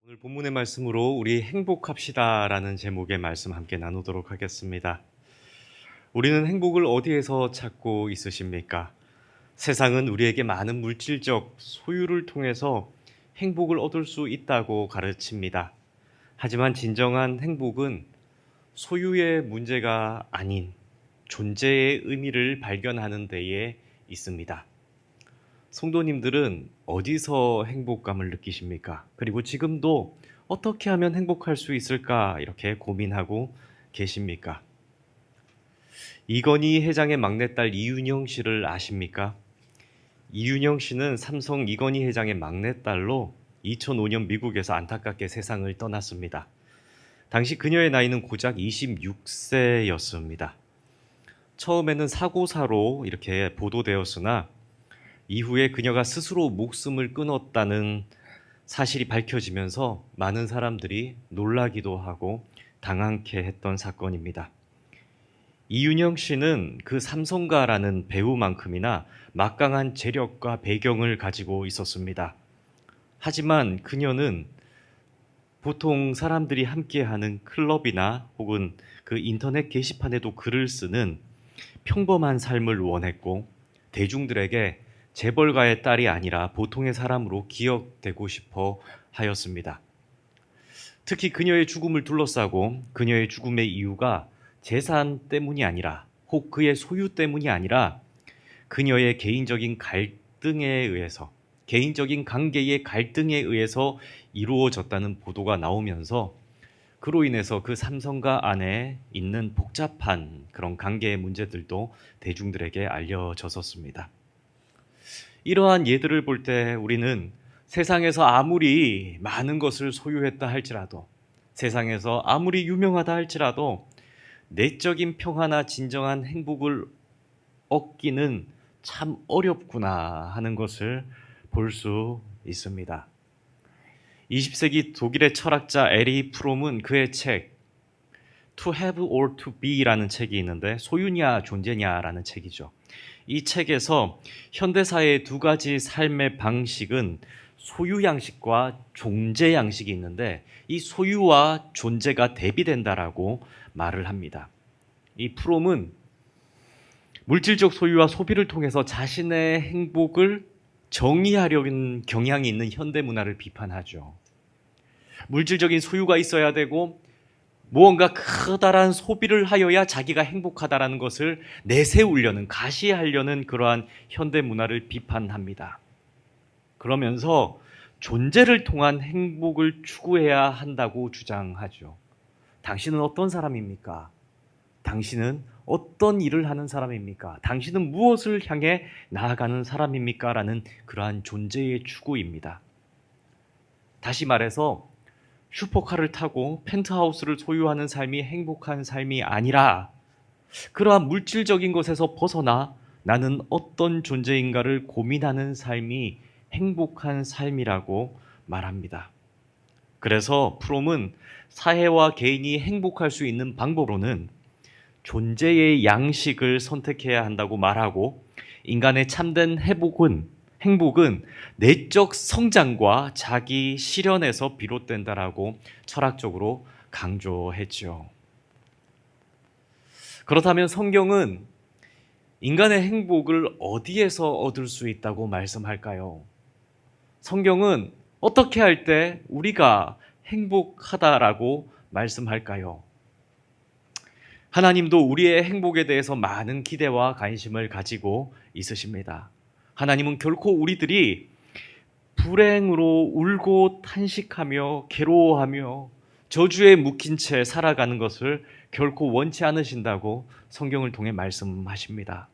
오늘 본문의 말씀으로 우리 행복합시다라는 제목의 말씀 함께 나누도록 하겠습니다. 우리는 행복을 어디에서 찾고 있으십니까? 세상은 우리에게 많은 물질적 소유를 통해서 행복을 얻을 수 있다고 가르칩니다. 하지만 진정한 행복은 소유의 문제가 아닌 존재의 의미를 발견하는 데에 있습니다. 성도님들은 어디서 행복감을 느끼십니까? 그리고 지금도 어떻게 하면 행복할 수 있을까 이렇게 고민하고 계십니까? 이건희 회장의 막내딸 이윤영 씨를 아십니까? 이윤영 씨는 삼성 이건희 회장의 막내딸로 2005년 미국에서 안타깝게 세상을 떠났습니다. 당시 그녀의 나이는 고작 26세였습니다. 처음에는 사고사로 이렇게 보도되었으나 이후에 그녀가 스스로 목숨을 끊었다는 사실이 밝혀지면서 많은 사람들이 놀라기도 하고 당황케 했던 사건입니다. 이윤영 씨는 그 삼성가라는 배우만큼이나 막강한 재력과 배경을 가지고 있었습니다. 하지만 그녀는 보통 사람들이 함께하는 클럽이나 혹은 그 인터넷 게시판에도 글을 쓰는 평범한 삶을 원했고 대중들에게 재벌가의 딸이 아니라 보통의 사람으로 기억되고 싶어 하였습니다. 특히 그녀의 죽음을 둘러싸고 그녀의 죽음의 이유가 재산 때문이 아니라 혹 그의 소유 때문이 아니라 그녀의 개인적인 갈등에 의해서 개인적인 관계의 갈등에 의해서 이루어졌다는 보도가 나오면서 그로 인해서 그 삼성가 안에 있는 복잡한 그런 관계의 문제들도 대중들에게 알려졌었습니다. 이러한 예들을 볼 때 우리는 세상에서 아무리 많은 것을 소유했다 할지라도 세상에서 아무리 유명하다 할지라도 내적인 평화나 진정한 행복을 얻기는 참 어렵구나 하는 것을 볼 수 있습니다. 20세기 독일의 철학자 에리 프롬은 그의 책 To Have or To Be라는 책이 있는데 소유냐 존재냐라는 책이죠. 이 책에서 현대사의 두 가지 삶의 방식은 소유 양식과 존재 양식이 있는데 이 소유와 존재가 대비된다라고 말을 합니다. 이 프롬은 물질적 소유와 소비를 통해서 자신의 행복을 정의하려는 경향이 있는 현대 문화를 비판하죠. 물질적인 소유가 있어야 되고 무언가 커다란 소비를 하여야 자기가 행복하다라는 것을 내세우려는, 가시하려는 그러한 현대 문화를 비판합니다. 그러면서 존재를 통한 행복을 추구해야 한다고 주장하죠. 당신은 어떤 사람입니까? 당신은 어떤 일을 하는 사람입니까? 당신은 무엇을 향해 나아가는 사람입니까? 라는 그러한 존재의 추구입니다. 다시 말해서 슈퍼카를 타고 펜트하우스를 소유하는 삶이 행복한 삶이 아니라 그러한 물질적인 것에서 벗어나 나는 어떤 존재인가를 고민하는 삶이 행복한 삶이라고 말합니다. 그래서 프롬은 사회와 개인이 행복할 수 있는 방법으로는 존재의 양식을 선택해야 한다고 말하고 인간의 참된 행복은 내적 성장과 자기 실현에서 비롯된다라고 철학적으로 강조했죠. 그렇다면 성경은 인간의 행복을 어디에서 얻을 수 있다고 말씀할까요? 성경은 어떻게 할 때 우리가 행복하다라고 말씀할까요? 하나님도 우리의 행복에 대해서 많은 기대와 관심을 가지고 있으십니다. 하나님은 결코 우리들이 불행으로 울고 탄식하며 괴로워하며 저주에 묶인 채 살아가는 것을 결코 원치 않으신다고 성경을 통해 말씀하십니다.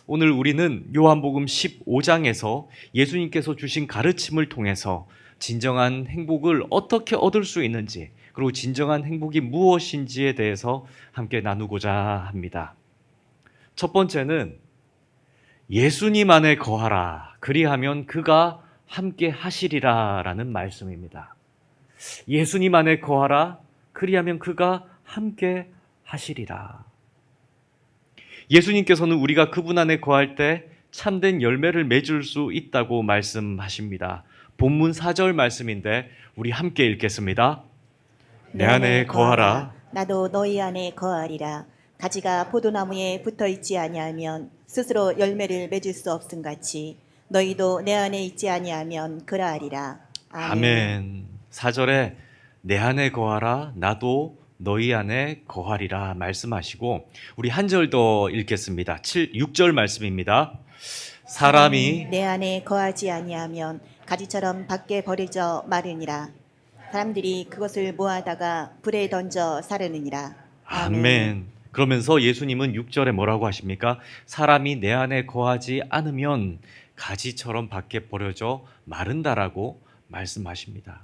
오늘 우리는 요한복음 15장에서 예수님께서 주신 가르침을 통해서 진정한 행복을 어떻게 얻을 수 있는지 그리고 진정한 행복이 무엇인지에 대해서 함께 나누고자 합니다. 첫 번째는 예수님 안에 거하라. 그리하면 그가 함께 하시리라 라는 말씀입니다. 예수님 안에 거하라. 그리하면 그가 함께 하시리라. 예수님께서는 우리가 그분 안에 거할 때 참된 열매를 맺을 수 있다고 말씀하십니다. 본문 4절 말씀인데 우리 함께 읽겠습니다. 내 안에 거하라. 나도 너희 안에 거하리라. 가지가 포도나무에 붙어 있지 아니하면 스스로 열매를 맺을 수 없음같이 너희도 내 안에 있지 아니하면 그러하리라. 아멘. 4절에 내 안에 거하라 나도 너희 안에 거하리라 말씀하시고 우리 한 절 더 읽겠습니다. 6절 말씀입니다. 사람이 내 안에 거하지 아니하면 가지처럼 밖에 버려져 마르니라. 사람들이 그것을 모아다가 불에 던져 사르느니라. 아멘. 그러면서 예수님은 6절에 뭐라고 하십니까? 사람이 내 안에 거하지 않으면 가지처럼 밖에 버려져 마른다라고 말씀하십니다.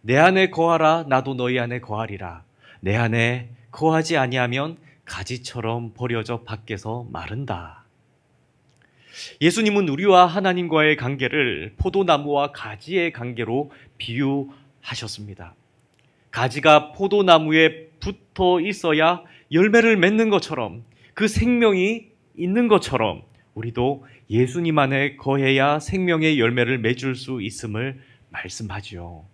내 안에 거하라 나도 너희 안에 거하리라. 내 안에 거하지 아니하면 가지처럼 버려져 밖에서 마른다. 예수님은 우리와 하나님과의 관계를 포도나무와 가지의 관계로 비유하셨습니다. 가지가 포도나무에 붙어 있어야 열매를 맺는 것처럼 그 생명이 있는 것처럼 우리도 예수님 안에 거해야 생명의 열매를 맺을 수 있음을 말씀하지요.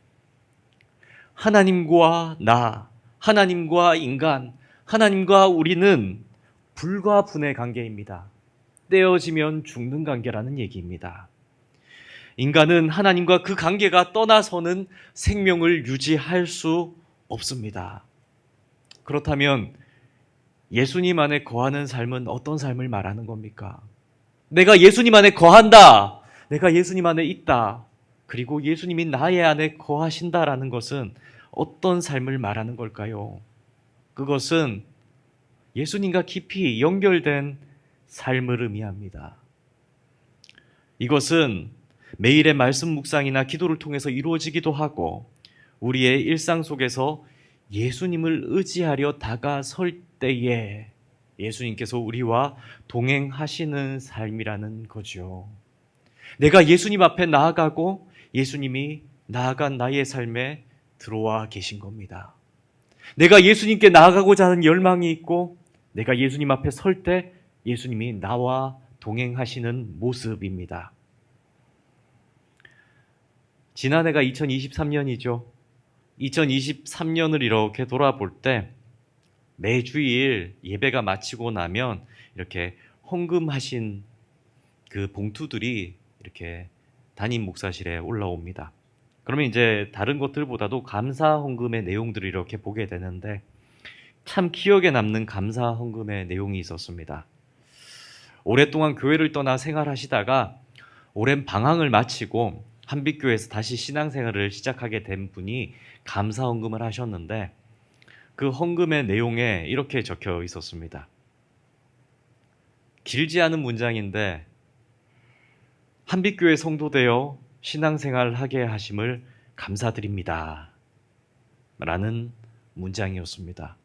하나님과 나, 하나님과 인간, 하나님과 우리는 불과 분의 관계입니다. 떼어지면 죽는 관계라는 얘기입니다. 인간은 하나님과 그 관계가 떠나서는 생명을 유지할 수 없습니다. 그렇다면 예수님 안에 거하는 삶은 어떤 삶을 말하는 겁니까? 내가 예수님 안에 거한다. 내가 예수님 안에 있다. 그리고 예수님이 나의 안에 거하신다라는 것은 어떤 삶을 말하는 걸까요? 그것은 예수님과 깊이 연결된 삶을 의미합니다. 이것은 매일의 말씀 묵상이나 기도를 통해서 이루어지기도 하고 우리의 일상 속에서 예수님을 의지하려 다가설 때에 예수님께서 우리와 동행하시는 삶이라는 거죠. 내가 예수님 앞에 나아가고 예수님이 나아간 나의 삶에 들어와 계신 겁니다. 내가 예수님께 나아가고자 하는 열망이 있고 내가 예수님 앞에 설 때 예수님이 나와 동행하시는 모습입니다. 지난해가 2023년이죠. 2023년을 이렇게 돌아볼 때 매주일 예배가 마치고 나면 이렇게 헌금하신 그 봉투들이 이렇게 담임 목사실에 올라옵니다. 그러면 이제 다른 것들보다도 감사 헌금의 내용들을 이렇게 보게 되는데 참 기억에 남는 감사 헌금의 내용이 있었습니다. 오랫동안 교회를 떠나 생활하시다가 오랜 방황을 마치고 한빛교회에서 다시 신앙생활을 시작하게 된 분이 감사 헌금을 하셨는데 그 헌금의 내용에 이렇게 적혀 있었습니다. 길지 않은 문장인데 한빛교회 성도되어 신앙생활 하게 하심을 감사드립니다. 라는 문장이었습니다.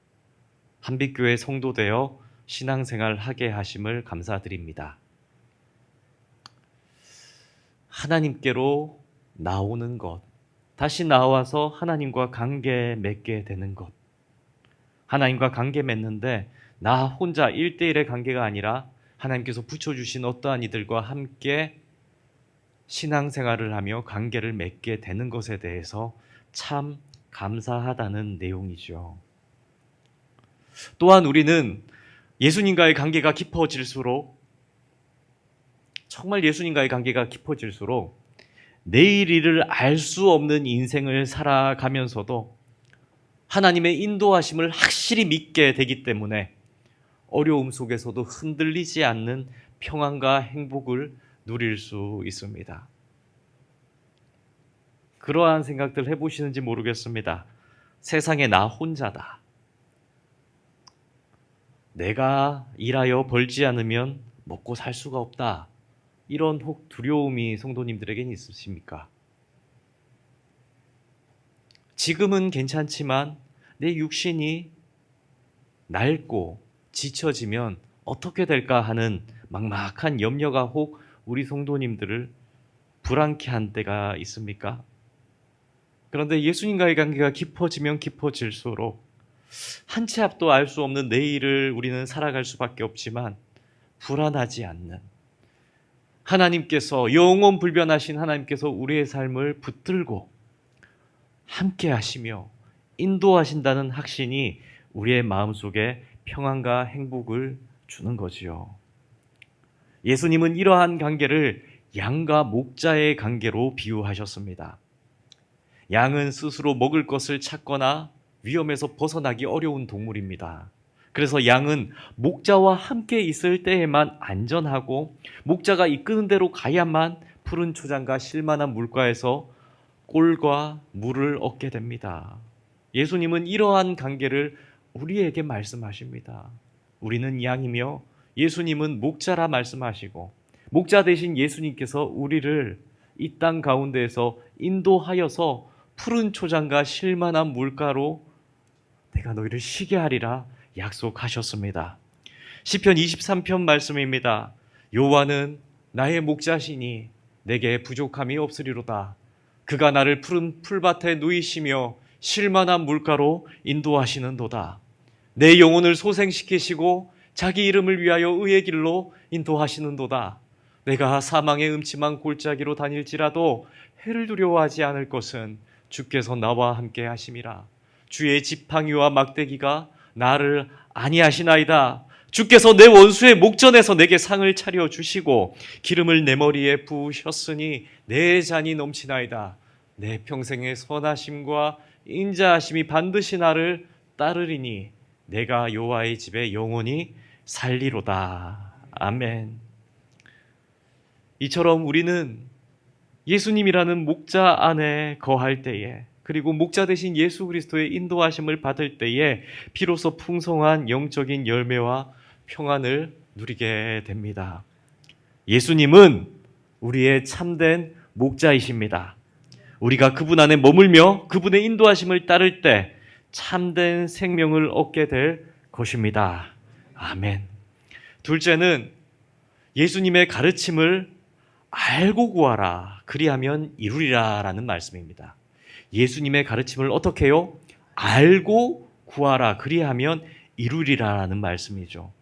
한빛교회 성도되어 신앙생활 하게 하심을 감사드립니다. 하나님께로 나오는 것, 다시 나와서 하나님과 관계 맺게 되는 것. 하나님과 관계 맺는데 나 혼자 1대1의 관계가 아니라 하나님께서 붙여주신 어떠한 이들과 함께 신앙생활을 하며 관계를 맺게 되는 것에 대해서 참 감사하다는 내용이죠. 또한 우리는 예수님과의 관계가 깊어질수록 정말 예수님과의 관계가 깊어질수록 내일 일을 알 수 없는 인생을 살아가면서도 하나님의 인도하심을 확실히 믿게 되기 때문에 어려움 속에서도 흔들리지 않는 평안과 행복을 누릴 수 있습니다. 그러한 생각들 해보시는지 모르겠습니다. 세상에 나 혼자다. 내가 일하여 벌지 않으면 먹고 살 수가 없다. 이런 혹 두려움이 성도님들에겐 있으십니까? 지금은 괜찮지만 내 육신이 낡고 지쳐지면 어떻게 될까 하는 막막한 염려가 혹 우리 성도님들을 불안케 한 때가 있습니까? 그런데 예수님과의 관계가 깊어지면 깊어질수록 한 치 앞도 알 수 없는 내일을 우리는 살아갈 수밖에 없지만 불안하지 않는 하나님께서 영원 불변하신 하나님께서 우리의 삶을 붙들고 함께 하시며 인도하신다는 확신이 우리의 마음속에 평안과 행복을 주는 거지요. 예수님은 이러한 관계를 양과 목자의 관계로 비유하셨습니다. 양은 스스로 먹을 것을 찾거나 위험에서 벗어나기 어려운 동물입니다. 그래서 양은 목자와 함께 있을 때에만 안전하고 목자가 이끄는 대로 가야만 푸른 초장과 쉴만한 물가에서 꼴과 물을 얻게 됩니다. 예수님은 이러한 관계를 우리에게 말씀하십니다. 우리는 양이며 예수님은 목자라 말씀하시고 목자 대신 예수님께서 우리를 이 땅 가운데에서 인도하여서 푸른 초장과 쉴만한 물가로 내가 너희를 쉬게 하리라 약속하셨습니다. 시편 23편 말씀입니다. 여호와는 나의 목자시니 내게 부족함이 없으리로다. 그가 나를 푸른 풀밭에 누이시며 쉴만한 물가로 인도하시는도다. 내 영혼을 소생시키시고 자기 이름을 위하여 의의 길로 인도하시는도다. 내가 사망의 음침한 골짜기로 다닐지라도 해를 두려워하지 않을 것은 주께서 나와 함께 하심이라. 주의 지팡이와 막대기가 나를 안위하시나이다. 주께서 내 원수의 목전에서 내게 상을 차려 주시고 기름을 내 머리에 부으셨으니 내 잔이 넘치나이다. 내 평생의 선하심과 인자하심이 반드시 나를 따르리니 내가 여호와의 집에 영원히 살리로다. 아멘. 이처럼 우리는 예수님이라는 목자 안에 거할 때에, 그리고 목자 대신 예수 그리스도의 인도하심을 받을 때에 비로소 풍성한 영적인 열매와 평안을 누리게 됩니다. 예수님은 우리의 참된 목자이십니다. 우리가 그분 안에 머물며 그분의 인도하심을 따를 때 참된 생명을 얻게 될 것입니다. 아멘. 둘째는 예수님의 가르침을 알고 구하라. 그리하면 이루리라 라는 말씀입니다. 예수님의 가르침을 어떻게 해요? 알고 구하라. 그리하면 이루리라 라는 말씀이죠.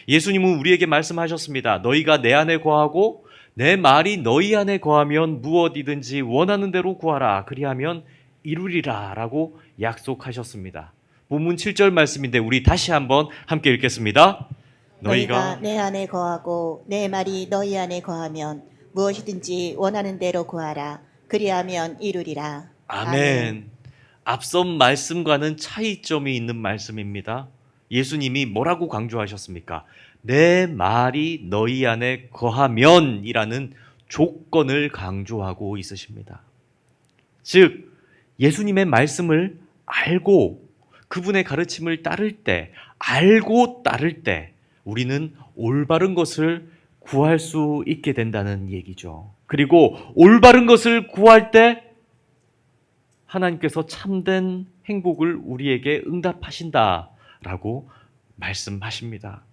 예수님은 우리에게 말씀하셨습니다. 너희가 내 안에 거하고 내 말이 너희 안에 거하면 무엇이든지 원하는 대로 구하라. 그리하면 이루리라 라고 약속하셨습니다. 본문 7절 말씀인데 우리 다시 한번 함께 읽겠습니다. 너희가 내 안에 거하고 내 말이 너희 안에 거하면 무엇이든지 원하는 대로 구하라. 그리하면 이루리라. 아멘. 앞선 말씀과는 차이점이 있는 말씀입니다. 예수님이 뭐라고 강조하셨습니까? 내 말이 너희 안에 거하면 이라는 조건을 강조하고 있으십니다. 즉 예수님의 말씀을 알고 그분의 가르침을 따를 때, 알고 따를 때 우리는 올바른 것을 구할 수 있게 된다는 얘기죠. 그리고 올바른 것을 구할 때 하나님께서 참된 행복을 우리에게 응답하신다라고 말씀하십니다.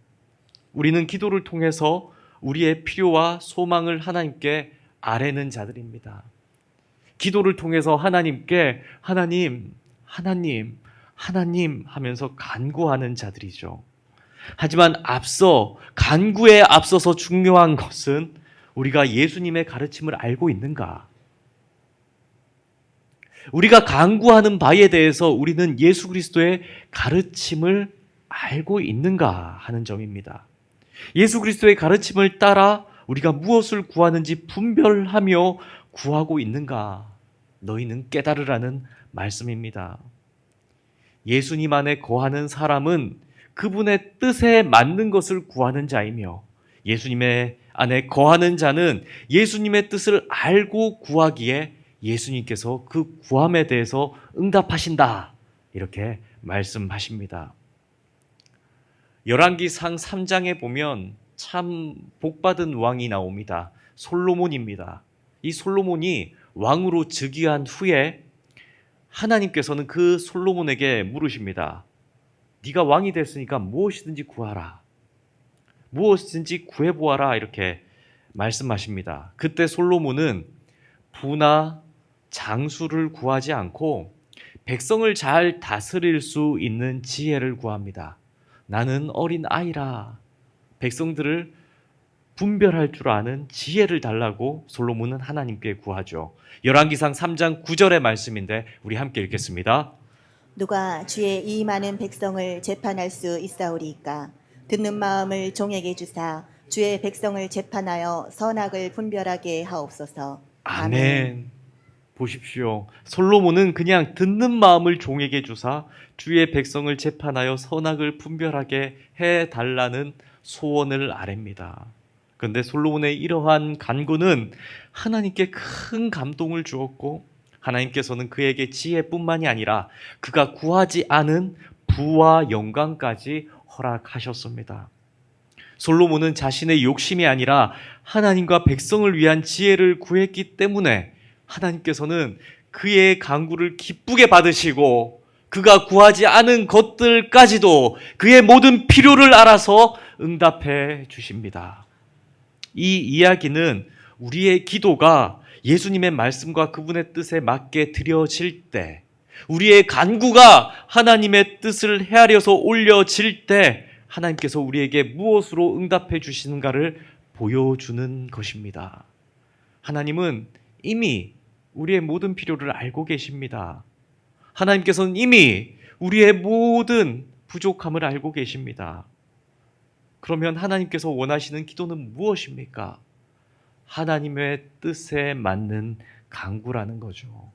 우리는 기도를 통해서 우리의 필요와 소망을 하나님께 아뢰는 자들입니다. 기도를 통해서 하나님께 하나님 하면서 간구하는 자들이죠. 하지만 간구에 앞서서 중요한 것은 우리가 예수님의 가르침을 알고 있는가? 우리가 간구하는 바에 대해서 우리는 예수 그리스도의 가르침을 알고 있는가 하는 점입니다. 예수 그리스도의 가르침을 따라 우리가 무엇을 구하는지 분별하며 구하고 있는가? 너희는 깨달으라는 말씀입니다. 예수님 안에 거하는 사람은 그분의 뜻에 맞는 것을 구하는 자이며 예수님의 안에 거하는 자는 예수님의 뜻을 알고 구하기에 예수님께서 그 구함에 대해서 응답하신다. 이렇게 말씀하십니다. 열왕기상 3장에 보면 참 복받은 왕이 나옵니다. 솔로몬입니다. 이 솔로몬이 왕으로 즉위한 후에 하나님께서는 그 솔로몬에게 물으십니다. 네가 왕이 됐으니까 무엇이든지 구하라. 무엇이든지 구해보아라. 이렇게 말씀하십니다. 그때 솔로몬은 부나 장수를 구하지 않고 백성을 잘 다스릴 수 있는 지혜를 구합니다. 나는 어린 아이라 백성들을 분별할 줄 아는 지혜를 달라고 솔로몬은 하나님께 구하죠. 열왕기상 3장 9절의 말씀인데 우리 함께 읽겠습니다. 누가 주의 이 많은 백성을 재판할 수 있사오리이까? 듣는 마음을 종에게 주사 주의 백성을 재판하여 선악을 분별하게 하옵소서. 아멘. 보십시오. 솔로몬은 그냥 듣는 마음을 종에게 주사 주의 백성을 재판하여 선악을 분별하게 해달라는 소원을 아뢰입니다. 그런데 솔로몬의 이러한 간구는 하나님께 큰 감동을 주었고 하나님께서는 그에게 지혜뿐만이 아니라 그가 구하지 않은 부와 영광까지 허락하셨습니다. 솔로몬은 자신의 욕심이 아니라 하나님과 백성을 위한 지혜를 구했기 때문에 하나님께서는 그의 간구를 기쁘게 받으시고 그가 구하지 않은 것들까지도 그의 모든 필요를 알아서 응답해 주십니다. 이 이야기는 우리의 기도가 예수님의 말씀과 그분의 뜻에 맞게 드려질 때, 우리의 간구가 하나님의 뜻을 헤아려서 올려질 때 하나님께서 우리에게 무엇으로 응답해 주시는가를 보여주는 것입니다. 하나님은 이미 우리의 모든 필요를 알고 계십니다. 하나님께서는 이미 우리의 모든 부족함을 알고 계십니다. 그러면 하나님께서 원하시는 기도는 무엇입니까? 하나님의 뜻에 맞는 간구라는 거죠.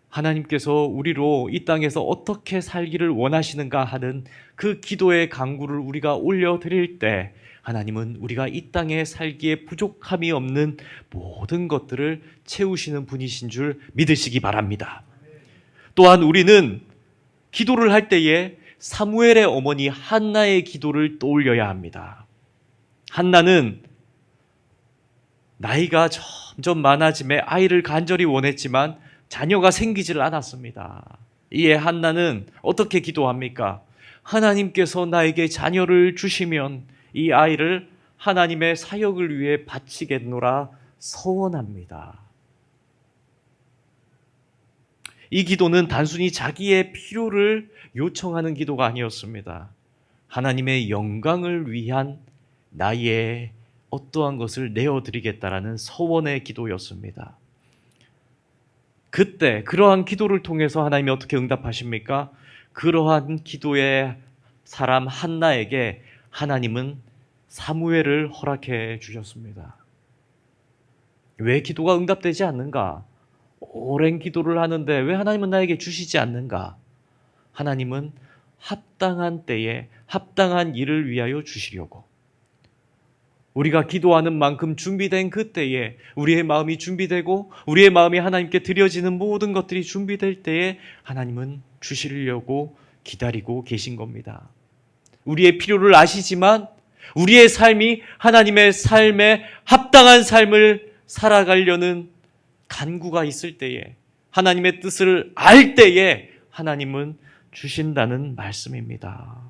하나님께서 우리로 이 땅에서 어떻게 살기를 원하시는가 하는 그 기도의 간구를 우리가 올려드릴 때 하나님은 우리가 이 땅에 살기에 부족함이 없는 모든 것들을 채우시는 분이신 줄 믿으시기 바랍니다. 또한 우리는 기도를 할 때에 사무엘의 어머니 한나의 기도를 떠올려야 합니다. 한나는 나이가 점점 많아짐에 아이를 간절히 원했지만 자녀가 생기질 않았습니다. 이에 한나는 어떻게 기도합니까? 하나님께서 나에게 자녀를 주시면 이 아이를 하나님의 사역을 위해 바치겠노라 서원합니다. 이 기도는 단순히 자기의 필요를 요청하는 기도가 아니었습니다. 하나님의 영광을 위한 나의 어떠한 것을 내어드리겠다라는 서원의 기도였습니다. 그때 그러한 기도를 통해서 하나님이 어떻게 응답하십니까? 그러한 기도의 사람 한나에게 하나님은 사무엘을 허락해 주셨습니다. 왜 기도가 응답되지 않는가? 오랜 기도를 하는데 왜 하나님은 나에게 주시지 않는가? 하나님은 합당한 때에 합당한 일을 위하여 주시려고, 우리가 기도하는 만큼 준비된 그때에 우리의 마음이 준비되고 우리의 마음이 하나님께 드려지는 모든 것들이 준비될 때에 하나님은 주시려고 기다리고 계신 겁니다. 우리의 필요를 아시지만 우리의 삶이 하나님의 삶에 합당한 삶을 살아가려는 간구가 있을 때에, 하나님의 뜻을 알 때에 하나님은 주신다는 말씀입니다.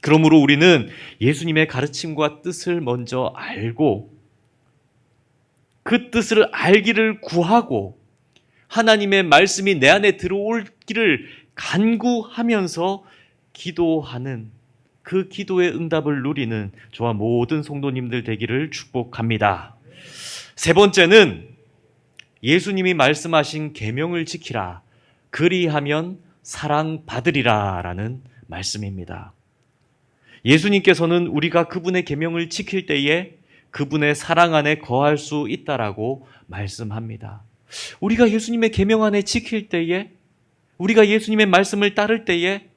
그러므로 우리는 예수님의 가르침과 뜻을 먼저 알고 그 뜻을 알기를 구하고 하나님의 말씀이 내 안에 들어오기를 간구하면서 기도하는 그 기도의 응답을 누리는 저와 모든 성도님들 되기를 축복합니다. 세 번째는 예수님이 말씀하신 계명을 지키라, 그리하면 사랑받으리라 라는 말씀입니다. 예수님께서는 우리가 그분의 계명을 지킬 때에 그분의 사랑 안에 거할 수 있다라고 말씀합니다. 우리가 예수님의 계명 안에 지킬 때에, 우리가 예수님의 말씀을 따를 때에,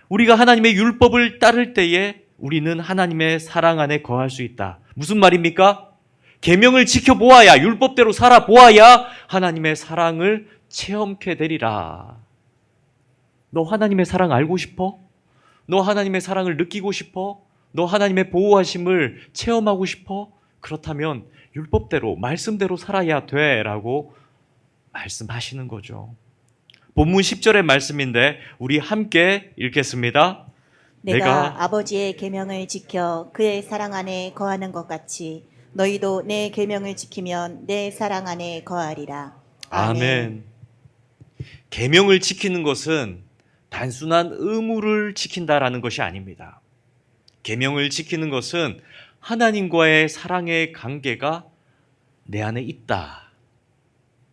우리가 하나님의 율법을 따를 때에 우리는 하나님의 사랑 안에 거할 수 있다. 무슨 말입니까? 계명을 지켜보아야, 율법대로 살아보아야 하나님의 사랑을 체험케 되리라. 너 하나님의 사랑 알고 싶어? 너 하나님의 사랑을 느끼고 싶어? 너 하나님의 보호하심을 체험하고 싶어? 그렇다면 율법대로, 말씀대로 살아야 돼 라고 말씀하시는 거죠. 본문 10절의 말씀인데 우리 함께 읽겠습니다. 내가 아버지의 계명을 지켜 그의 사랑 안에 거하는 것 같이 너희도 내 계명을 지키면 내 사랑 안에 거하리라. 아멘. 계명을 지키는 것은 단순한 의무를 지킨다라는 것이 아닙니다. 계명을 지키는 것은 하나님과의 사랑의 관계가 내 안에 있다.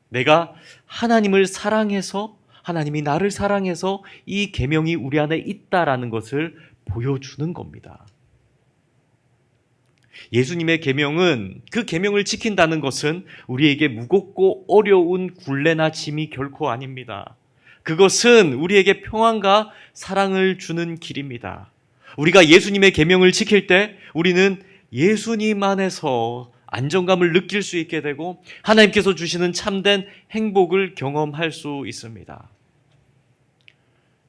내가 하나님을 사랑해서, 하나님이 나를 사랑해서 이 계명이 우리 안에 있다라는 것을 보여주는 겁니다. 예수님의 계명은, 그 계명을 지킨다는 것은 우리에게 무겁고 어려운 굴레나 짐이 결코 아닙니다. 그것은 우리에게 평안과 사랑을 주는 길입니다. 우리가 예수님의 계명을 지킬 때 우리는 예수님 안에서 안정감을 느낄 수 있게 되고 하나님께서 주시는 참된 행복을 경험할 수 있습니다.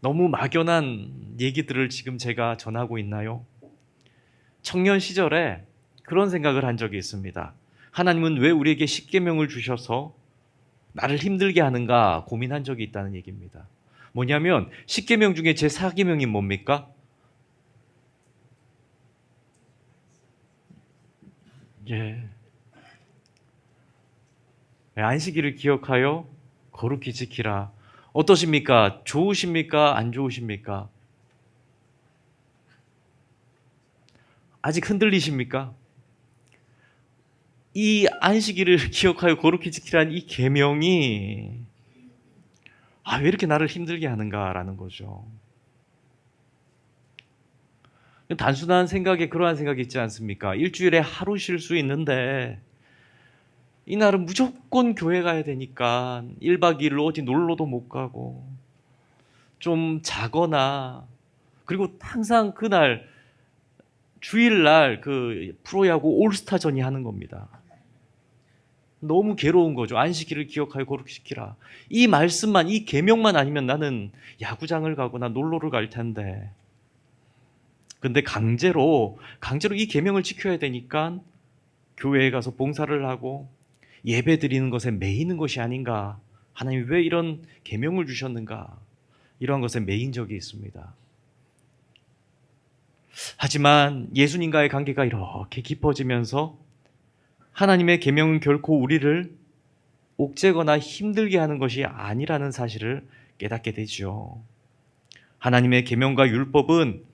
너무 막연한 얘기들을 지금 제가 전하고 있나요? 청년 시절에 그런 생각을 한 적이 있습니다. 하나님은 왜 우리에게 십계명을 주셔서 나를 힘들게 하는가 고민한 적이 있다는 얘기입니다. 뭐냐면 십계명 중에 제 4계명이 뭡니까? 안식일을 기억하여 거룩히 지키라. 어떠십니까? 좋으십니까? 안 좋으십니까? 아직 흔들리십니까? 이 안식일을 기억하여 거룩히 지키라는 이 계명이 왜 이렇게 나를 힘들게 하는가라는 거죠. 단순한 생각에 그러한 생각이 있지 않습니까? 일주일에 하루 쉴 수 있는데 이날은 무조건 교회 가야 되니까 1박 2일로 어디 놀러도 못 가고 좀 자거나, 그리고 항상 그날 주일날 그 프로야구 올스타전이 하는 겁니다. 너무 괴로운 거죠. 안식일을 기억하여 거룩히 지키라. 이 말씀만, 이 계명만 아니면 나는 야구장을 가거나 놀러를 갈 텐데, 근데 강제로 이 계명을 지켜야 되니까 교회에 가서 봉사를 하고 예배 드리는 것에 매이는 것이 아닌가. 하나님이 왜 이런 계명을 주셨는가. 이러한 것에 매인 적이 있습니다. 하지만 예수님과의 관계가 이렇게 깊어지면서 하나님의 계명은 결코 우리를 옥죄거나 힘들게 하는 것이 아니라는 사실을 깨닫게 되죠. 하나님의 계명과 율법은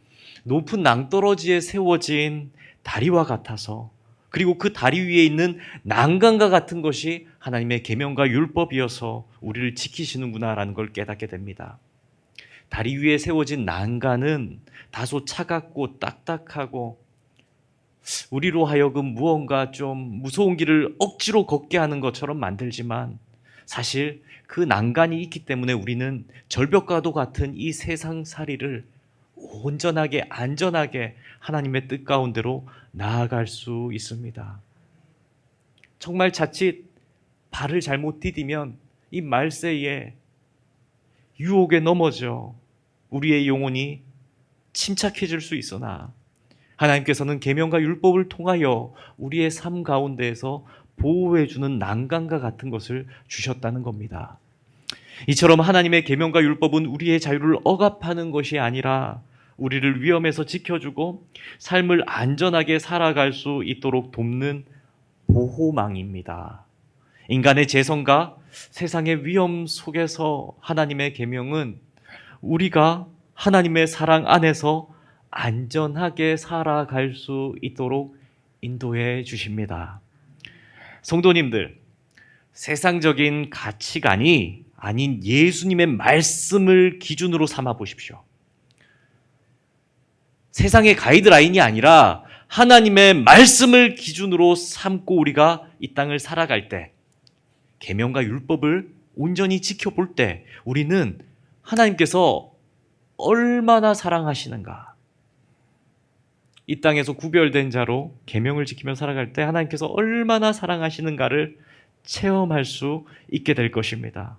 높은 낭떠러지에 세워진 다리와 같아서, 그리고 그 다리 위에 있는 난간과 같은 것이 하나님의 계명과 율법이어서 우리를 지키시는구나라는 걸 깨닫게 됩니다. 다리 위에 세워진 난간은 다소 차갑고 딱딱하고 우리로 하여금 무언가 좀 무서운 길을 억지로 걷게 하는 것처럼 만들지만, 사실 그 난간이 있기 때문에 우리는 절벽과도 같은 이 세상살이를 온전하게 안전하게 하나님의 뜻 가운데로 나아갈 수 있습니다. 정말 자칫 발을 잘못 디디면 이 말세에 유혹에 넘어져 우리의 영혼이 침착해질 수 있으나 하나님께서는 계명과 율법을 통하여 우리의 삶 가운데에서 보호해주는 난간과 같은 것을 주셨다는 겁니다. 이처럼 하나님의 계명과 율법은 우리의 자유를 억압하는 것이 아니라 우리를 위험에서 지켜주고 삶을 안전하게 살아갈 수 있도록 돕는 보호망입니다. 인간의 재성과 세상의 위험 속에서 하나님의 계명은 우리가 하나님의 사랑 안에서 안전하게 살아갈 수 있도록 인도해 주십니다. 성도님들, 세상적인 가치관이 아닌 예수님의 말씀을 기준으로 삼아 보십시오. 세상의 가이드라인이 아니라 하나님의 말씀을 기준으로 삼고 우리가 이 땅을 살아갈 때, 계명과 율법을 온전히 지켜볼 때 우리는 하나님께서 얼마나 사랑하시는가, 이 땅에서 구별된 자로 계명을 지키며 살아갈 때 하나님께서 얼마나 사랑하시는가를 체험할 수 있게 될 것입니다.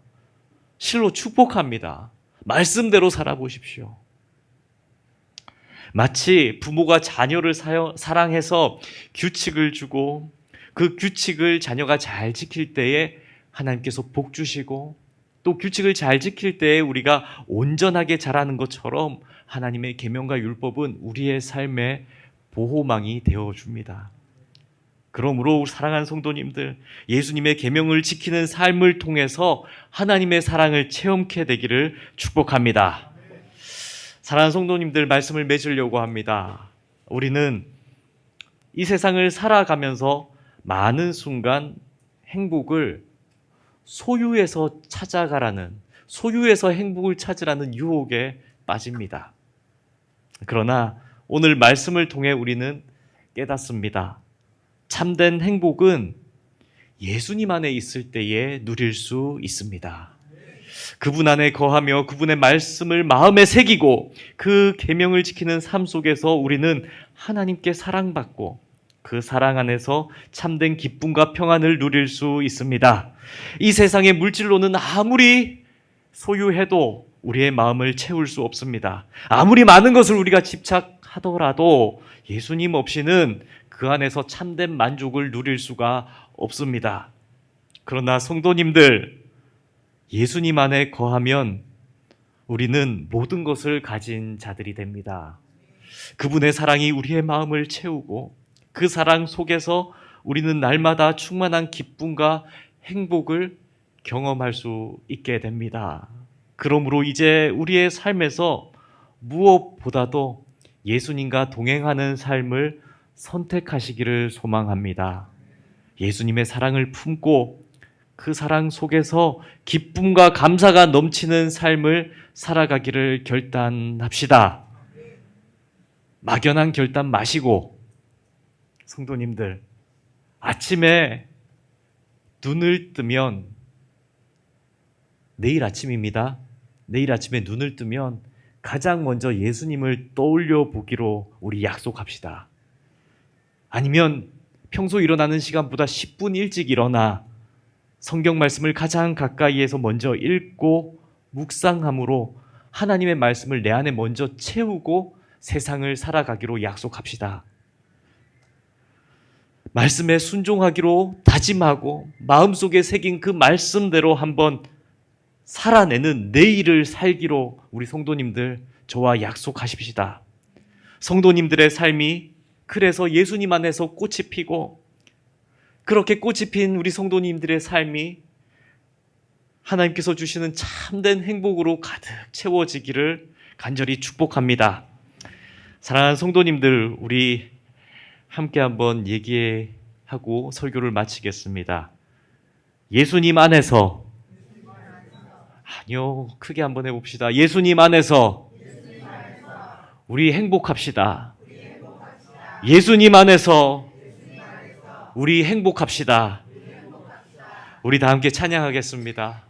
실로 축복합니다. 말씀대로 살아보십시오. 마치 부모가 자녀를 사랑해서 규칙을 주고 그 규칙을 자녀가 잘 지킬 때에 하나님께서 복 주시고, 또 규칙을 잘 지킬 때에 우리가 온전하게 자라는 것처럼 하나님의 계명과 율법은 우리의 삶의 보호망이 되어줍니다. 그러므로 사랑하는 성도님들, 예수님의 계명을 지키는 삶을 통해서 하나님의 사랑을 체험케 되기를 축복합니다. 사랑하는 성도님들, 말씀을 맺으려고 합니다. 우리는 이 세상을 살아가면서 많은 순간 행복을 소유에서 찾아가라는, 소유에서 행복을 찾으라는 유혹에 빠집니다. 그러나 오늘 말씀을 통해 우리는 깨닫습니다. 참된 행복은 예수님 안에 있을 때에 누릴 수 있습니다. 그분 안에 거하며 그분의 말씀을 마음에 새기고 그 계명을 지키는 삶 속에서 우리는 하나님께 사랑받고 그 사랑 안에서 참된 기쁨과 평안을 누릴 수 있습니다. 이 세상의 물질로는 아무리 소유해도 우리의 마음을 채울 수 없습니다. 아무리 많은 것을 우리가 집착하더라도 예수님 없이는 그 안에서 참된 만족을 누릴 수가 없습니다. 그러나 성도님들, 예수님 안에 거하면 우리는 모든 것을 가진 자들이 됩니다. 그분의 사랑이 우리의 마음을 채우고 그 사랑 속에서 우리는 날마다 충만한 기쁨과 행복을 경험할 수 있게 됩니다. 그러므로 이제 우리의 삶에서 무엇보다도 예수님과 동행하는 삶을 선택하시기를 소망합니다. 예수님의 사랑을 품고 그 사랑 속에서 기쁨과 감사가 넘치는 삶을 살아가기를 결단합시다. 막연한 결단 마시고, 성도님들, 아침에 눈을 뜨면, 내일 아침입니다. 내일 아침에 눈을 뜨면 가장 먼저 예수님을 떠올려 보기로 우리 약속합시다. 아니면 평소 일어나는 시간보다 10분 일찍 일어나 성경 말씀을 가장 가까이에서 먼저 읽고 묵상함으로 하나님의 말씀을 내 안에 먼저 채우고 세상을 살아가기로 약속합시다. 말씀에 순종하기로 다짐하고 마음속에 새긴 그 말씀대로 한번 살아내는 내일을 살기로 우리 성도님들 저와 약속하십시다. 성도님들의 삶이 그래서 예수님 안에서 꽃이 피고 그렇게 꽃이 핀 우리 성도님들의 삶이 하나님께서 주시는 참된 행복으로 가득 채워지기를 간절히 축복합니다. 사랑하는 성도님들, 우리 함께 한번 얘기하고 설교를 마치겠습니다. 예수님 안에서, 아니요, 크게 한번 해봅시다. 예수님 안에서 우리 행복합시다. 예수님 안에서 우리 행복합시다. 우리 다 함께 찬양하겠습니다.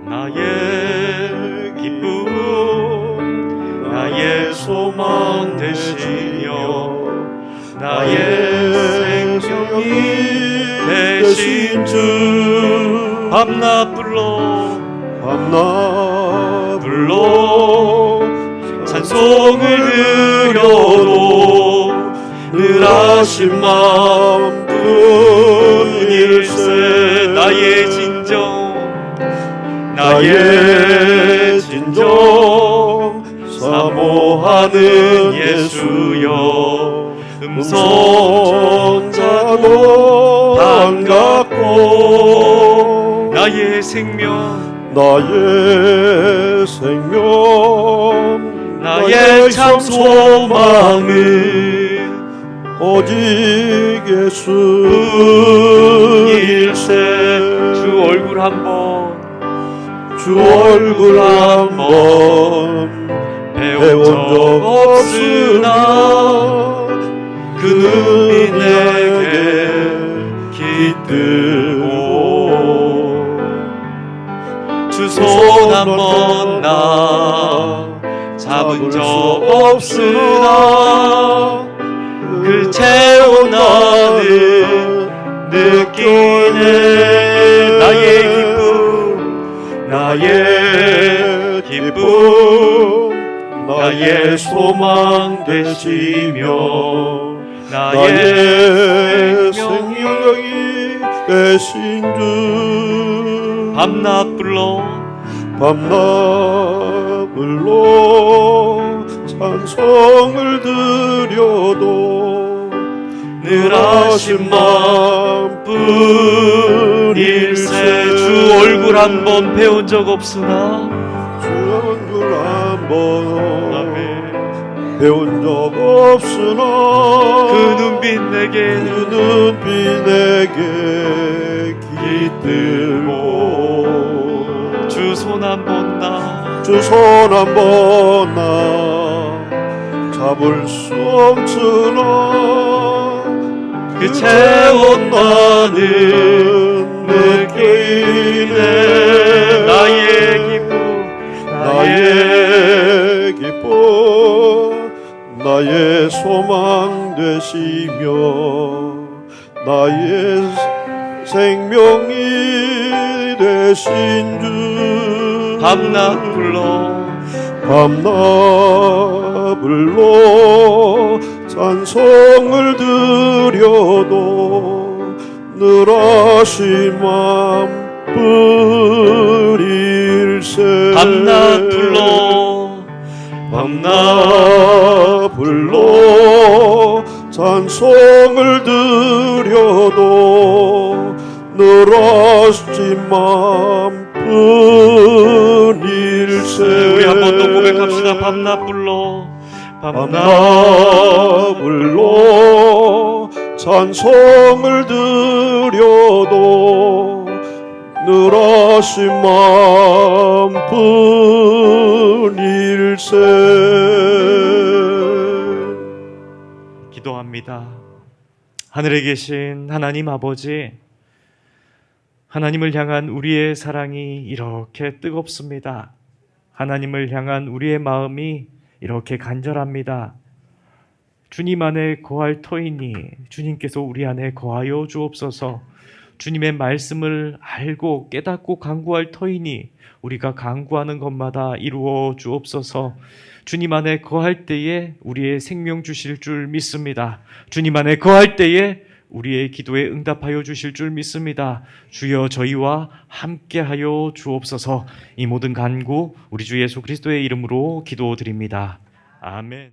나의 기쁨, 나의 소망 되시며 나의 생명이 되신 주, 밤낮 불러 찬송을 드려도 늘 하신 마음뿐일세. 나의 진정 사모하는 예수여, 음성 자고 반갑고 나의 생명 나의 참 소망은 오직 예수일세. 주 얼굴 한번 배운 적 없으나 그 눈이 내게 깃들고 주 손 한번 나 잡은 적 없으나 그 채워나는 느끼네. 나의 기쁨 나의 소망 되시며 나의 생명이 되신 주, 밤낮 불러 찬송을 드려도 늘하신 마음뿐일세. 주 얼굴 한번 배운 적 없으나 주 얼굴 한번 아멘. 배운 적 없으나 그 눈빛 내게 그 눈빛 내게 깃들고 주 손 한번 나 주 손 한번 나 잡을 수 없으나 그 채운 나는 느끼네. 나의 기쁨 나의 기쁨 나의 소망 되시며 나의 생명이 되신 주. 밤낮 불러 밤낮 불러 찬송을 드려도 늘하신 마음뿐일세. 밤낮 불러 밤낮 불러 찬송을 드려도 늘하신 마음뿐일세. 우리 한 번 더 고백합시다. 밤낮 불러 밤낮 불러 찬송을 드려도 늘하신 마음뿐일세. 기도합니다. 하늘에 계신 하나님 아버지, 하나님을 향한 우리의 사랑이 이렇게 뜨겁습니다. 하나님을 향한 우리의 마음이 이렇게 간절합니다. 주님 안에 거할 터이니 주님께서 우리 안에 거하여 주옵소서. 주님의 말씀을 알고 깨닫고 간구할 터이니 우리가 간구하는 것마다 이루어 주옵소서. 주님 안에 거할 때에 우리의 생명 주실 줄 믿습니다. 주님 안에 거할 때에 우리의 기도에 응답하여 주실 줄 믿습니다. 주여 저희와 함께하여 주옵소서. 이 모든 간구 우리 주 예수 그리스도의 이름으로 기도드립니다. 아멘.